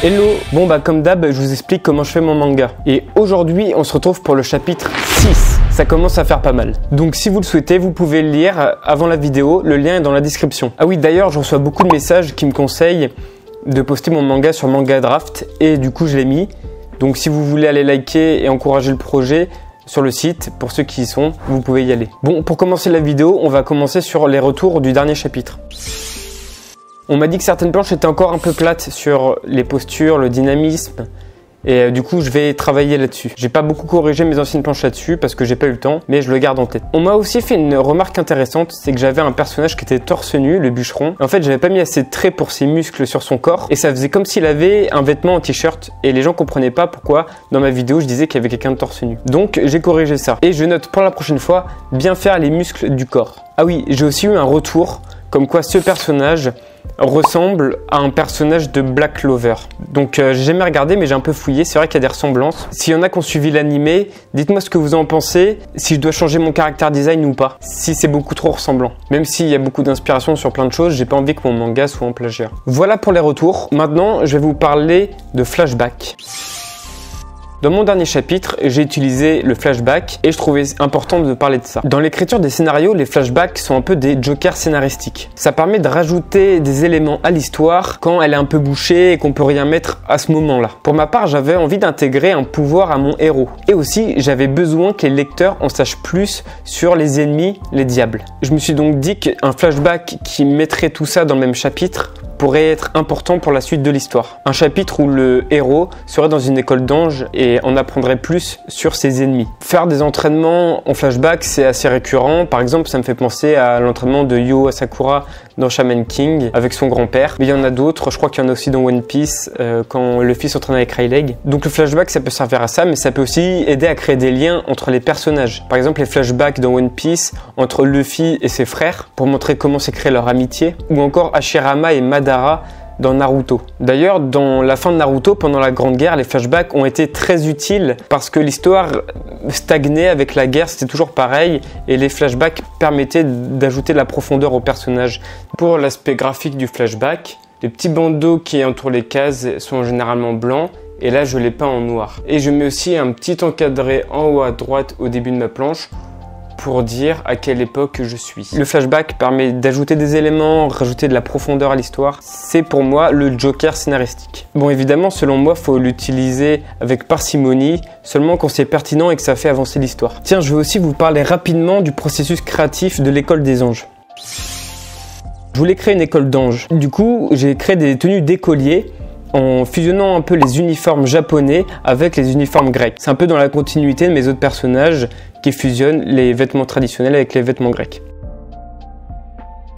Hello. Bon bah comme d'hab, je vous explique comment je fais mon manga. Et aujourd'hui, on se retrouve pour le chapitre 6. Ça commence à faire pas mal. Donc si vous le souhaitez, vous pouvez le lire avant la vidéo, le lien est dans la description. Ah oui, d'ailleurs, je reçois beaucoup de messages qui me conseillent de poster mon manga sur Manga Draft et du coup, je l'ai mis. Donc si vous voulez aller liker et encourager le projet sur le site, pour ceux qui y sont, vous pouvez y aller. Bon, pour commencer la vidéo, on va commencer sur les retours du dernier chapitre. On m'a dit que certaines planches étaient encore un peu plates sur les postures, le dynamisme. Et du coup, je vais travailler là-dessus. J'ai pas beaucoup corrigé mes anciennes planches là-dessus parce que j'ai pas eu le temps, mais je le garde en tête. On m'a aussi fait une remarque intéressante, c'est que j'avais un personnage qui était torse nu, le bûcheron. En fait, j'avais pas mis assez de traits pour ses muscles sur son corps et ça faisait comme s'il avait un vêtement en t-shirt et les gens comprenaient pas pourquoi dans ma vidéo je disais qu'il y avait quelqu'un de torse nu. Donc, j'ai corrigé ça. Et je note pour la prochaine fois, bien faire les muscles du corps. Ah oui, j'ai aussi eu un retour comme quoi ce personnage ressemble à un personnage de Black Clover. Donc j'ai jamais regardé mais j'ai un peu fouillé, c'est vrai qu'il y a des ressemblances. S'il y en a qui ont suivi l'animé, dites-moi ce que vous en pensez, si je dois changer mon caractère design ou pas, si c'est beaucoup trop ressemblant. Même s'il y a beaucoup d'inspiration sur plein de choses, j'ai pas envie que mon manga soit en plagiat. Voilà pour les retours. Maintenant, je vais vous parler de flashback. Dans mon dernier chapitre, j'ai utilisé le flashback et je trouvais important de parler de ça. Dans l'écriture des scénarios, les flashbacks sont un peu des jokers scénaristiques. Ça permet de rajouter des éléments à l'histoire quand elle est un peu bouchée et qu'on peut rien mettre à ce moment-là. Pour ma part, j'avais envie d'intégrer un pouvoir à mon héros. Et aussi, j'avais besoin que les lecteurs en sachent plus sur les ennemis, les diables. Je me suis donc dit qu'un flashback qui mettrait tout ça dans le même chapitre pourrait être important pour la suite de l'histoire. Un chapitre où le héros serait dans une école d'anges et en apprendrait plus sur ses ennemis. Faire des entraînements en flashback, c'est assez récurrent. Par exemple, ça me fait penser à l'entraînement de Yu Asakura dans Shaman King avec son grand-père. Mais il y en a d'autres, je crois qu'il y en a aussi dans One Piece quand Luffy s'entraîne avec Rayleigh. Donc le flashback, ça peut servir à ça, mais ça peut aussi aider à créer des liens entre les personnages. Par exemple, les flashbacks dans One Piece entre Luffy et ses frères pour montrer comment s'est créée leur amitié. Ou encore Hashirama et Madara dans Naruto. D'ailleurs, dans la fin de Naruto, pendant la Grande Guerre, les flashbacks ont été très utiles parce que l'histoire stagnait avec la guerre, c'était toujours pareil, et les flashbacks permettaient d'ajouter de la profondeur au personnage. Pour l'aspect graphique du flashback, les petits bandeaux qui entourent les cases sont généralement blancs, et là je les peins en noir. Et je mets aussi un petit encadré en haut à droite au début de ma planche, pour dire à quelle époque je suis. Le flashback permet d'ajouter des éléments, rajouter de la profondeur à l'histoire. C'est pour moi le joker scénaristique. Bon, évidemment, selon moi, il faut l'utiliser avec parcimonie, seulement quand c'est pertinent et que ça fait avancer l'histoire. Tiens, je vais aussi vous parler rapidement du processus créatif de l'école des anges. Je voulais créer une école d'anges. Du coup, j'ai créé des tenues d'écoliers en fusionnant un peu les uniformes japonais avec les uniformes grecs. C'est un peu dans la continuité de mes autres personnages qui fusionnent les vêtements traditionnels avec les vêtements grecs.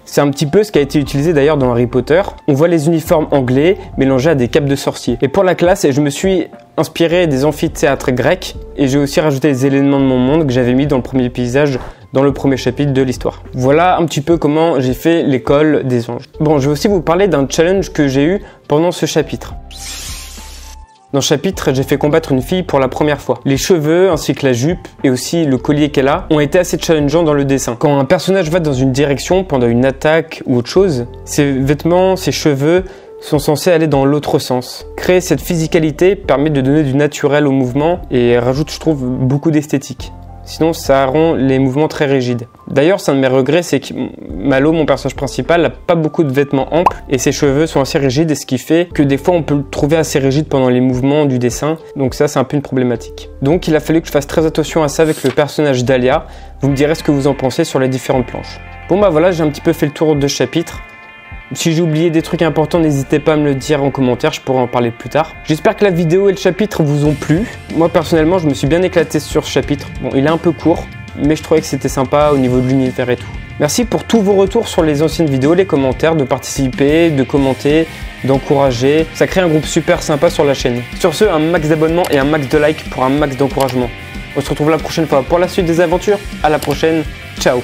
C'est un petit peu ce qui a été utilisé d'ailleurs dans Harry Potter. On voit les uniformes anglais mélangés à des capes de sorciers. Et pour la classe, je me suis inspiré des amphithéâtres grecs et j'ai aussi rajouté les éléments de mon monde que j'avais mis dans le premier paysage dans le premier chapitre de l'histoire. Voilà un petit peu comment j'ai fait l'école des anges. Bon, je vais aussi vous parler d'un challenge que j'ai eu pendant ce chapitre. Dans ce chapitre, j'ai fait combattre une fille pour la première fois. Les cheveux ainsi que la jupe et aussi le collier qu'elle a ont été assez challengeants dans le dessin. Quand un personnage va dans une direction pendant une attaque ou autre chose, ses vêtements, ses cheveux sont censés aller dans l'autre sens. Créer cette physicalité permet de donner du naturel au mouvement et rajoute, je trouve, beaucoup d'esthétique. Sinon, ça rend les mouvements très rigides. D'ailleurs, c'est un de mes regrets, c'est que Malo, mon personnage principal, n'a pas beaucoup de vêtements amples et ses cheveux sont assez rigides, et ce qui fait que des fois, on peut le trouver assez rigide pendant les mouvements du dessin. Donc ça, c'est un peu une problématique. Donc, il a fallu que je fasse très attention à ça avec le personnage d'Alia. Vous me direz ce que vous en pensez sur les différentes planches. Bon bah voilà, j'ai un petit peu fait le tour de ce chapitre. Si j'ai oublié des trucs importants, n'hésitez pas à me le dire en commentaire, je pourrai en parler plus tard. J'espère que la vidéo et le chapitre vous ont plu. Moi personnellement, je me suis bien éclaté sur ce chapitre. Bon, il est un peu court, mais je trouvais que c'était sympa au niveau de l'univers et tout. Merci pour tous vos retours sur les anciennes vidéos, les commentaires, de participer, de commenter, d'encourager. Ça crée un groupe super sympa sur la chaîne. Sur ce, un max d'abonnements et un max de likes pour un max d'encouragement. On se retrouve la prochaine fois pour la suite des aventures. À la prochaine, ciao!